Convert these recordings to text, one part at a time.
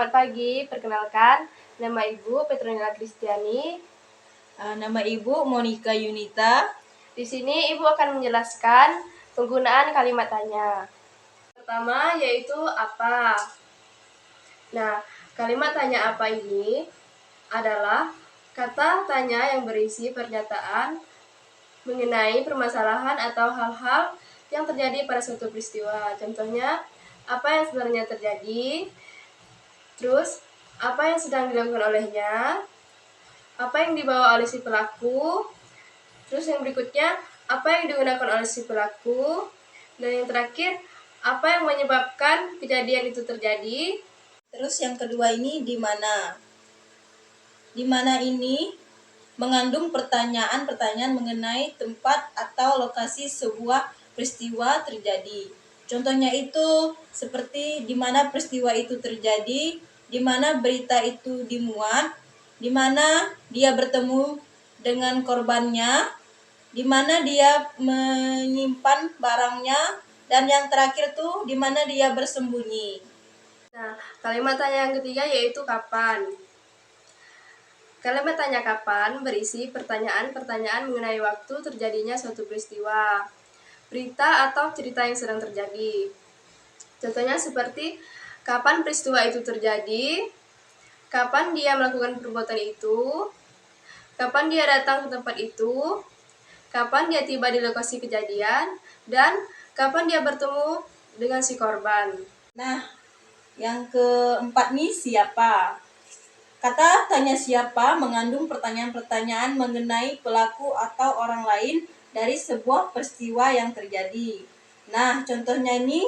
Selamat pagi, perkenalkan, nama Ibu Petronila Kristiani. Nama Ibu Monica Yunita. Di sini Ibu akan menjelaskan penggunaan kalimat tanya. Pertama yaitu apa. Nah, kalimat tanya apa ini adalah kata tanya yang berisi pernyataan mengenai permasalahan atau hal-hal yang terjadi pada suatu peristiwa. Contohnya, apa yang sebenarnya terjadi, terus apa yang sedang dilakukan olehnya, apa yang dibawa oleh si pelaku, terus yang berikutnya apa yang digunakan oleh si pelaku, dan yang terakhir apa yang menyebabkan kejadian itu terjadi. Terus yang kedua ini di mana? Di mana ini mengandung pertanyaan-pertanyaan mengenai tempat atau lokasi sebuah peristiwa terjadi. Contohnya itu seperti di mana peristiwa itu terjadi, di mana berita itu dimuat, di mana dia bertemu dengan korbannya, di mana dia menyimpan barangnya, dan yang terakhir tuh di mana dia bersembunyi. Nah, kalimat tanya yang ketiga yaitu kapan. Kalimat tanya kapan berisi pertanyaan-pertanyaan mengenai waktu terjadinya suatu peristiwa, berita atau cerita yang sedang terjadi. Contohnya seperti kapan peristiwa itu terjadi, kapan dia melakukan perbuatan itu, kapan dia datang ke tempat itu, kapan dia tiba di lokasi kejadian, dan kapan dia bertemu dengan si korban. Nah, yang keempat nih siapa? Kata tanya siapa mengandung pertanyaan-pertanyaan mengenai pelaku atau orang lain dari sebuah peristiwa yang terjadi. Nah, contohnya ini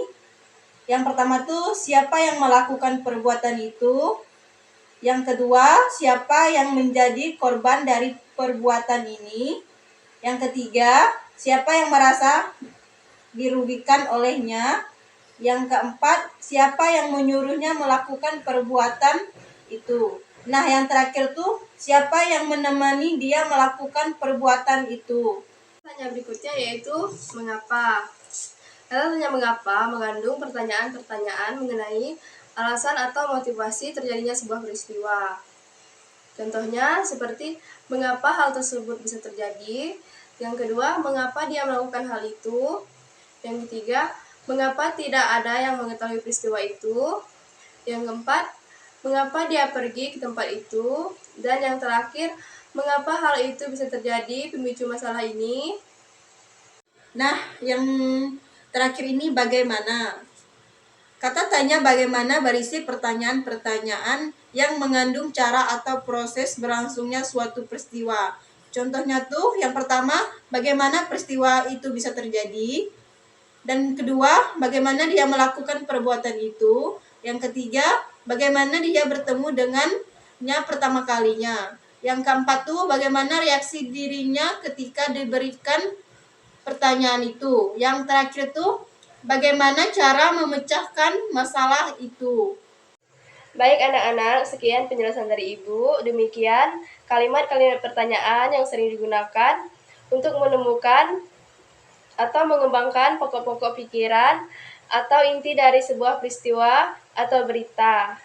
yang pertama tuh siapa yang melakukan perbuatan itu? Yang kedua, siapa yang menjadi korban dari perbuatan ini? Yang ketiga, siapa yang merasa dirugikan olehnya? Yang keempat, siapa yang menyuruhnya melakukan perbuatan itu? Nah, yang terakhir tuh siapa yang menemani dia melakukan perbuatan itu? Tanya berikutnya yaitu mengapa. Kata tanya mengapa mengandung pertanyaan-pertanyaan mengenai alasan atau motivasi terjadinya sebuah peristiwa. Contohnya seperti mengapa hal tersebut bisa terjadi. Yang kedua, mengapa dia melakukan hal itu. Yang ketiga, mengapa tidak ada yang mengetahui peristiwa itu. Yang keempat, mengapa dia pergi ke tempat itu. Dan yang terakhir, mengapa hal itu bisa terjadi, pemicu masalah ini. Nah, yang terakhir ini bagaimana? Kata tanya bagaimana berisi pertanyaan-pertanyaan yang mengandung cara atau proses berlangsungnya suatu peristiwa. Contohnya tuh yang pertama, bagaimana peristiwa itu bisa terjadi. Dan kedua, bagaimana dia melakukan perbuatan itu. Yang ketiga, bagaimana dia bertemu dengannya pertama kalinya. Yang keempat tuh, bagaimana reaksi dirinya ketika diberikan pertanyaan itu. Yang terakhir tuh, bagaimana cara memecahkan masalah itu. Baik anak-anak, sekian penjelasan dari Ibu. Demikian kalimat-kalimat pertanyaan yang sering digunakan untuk menemukan atau mengembangkan pokok-pokok pikiran atau inti dari sebuah peristiwa atau berita.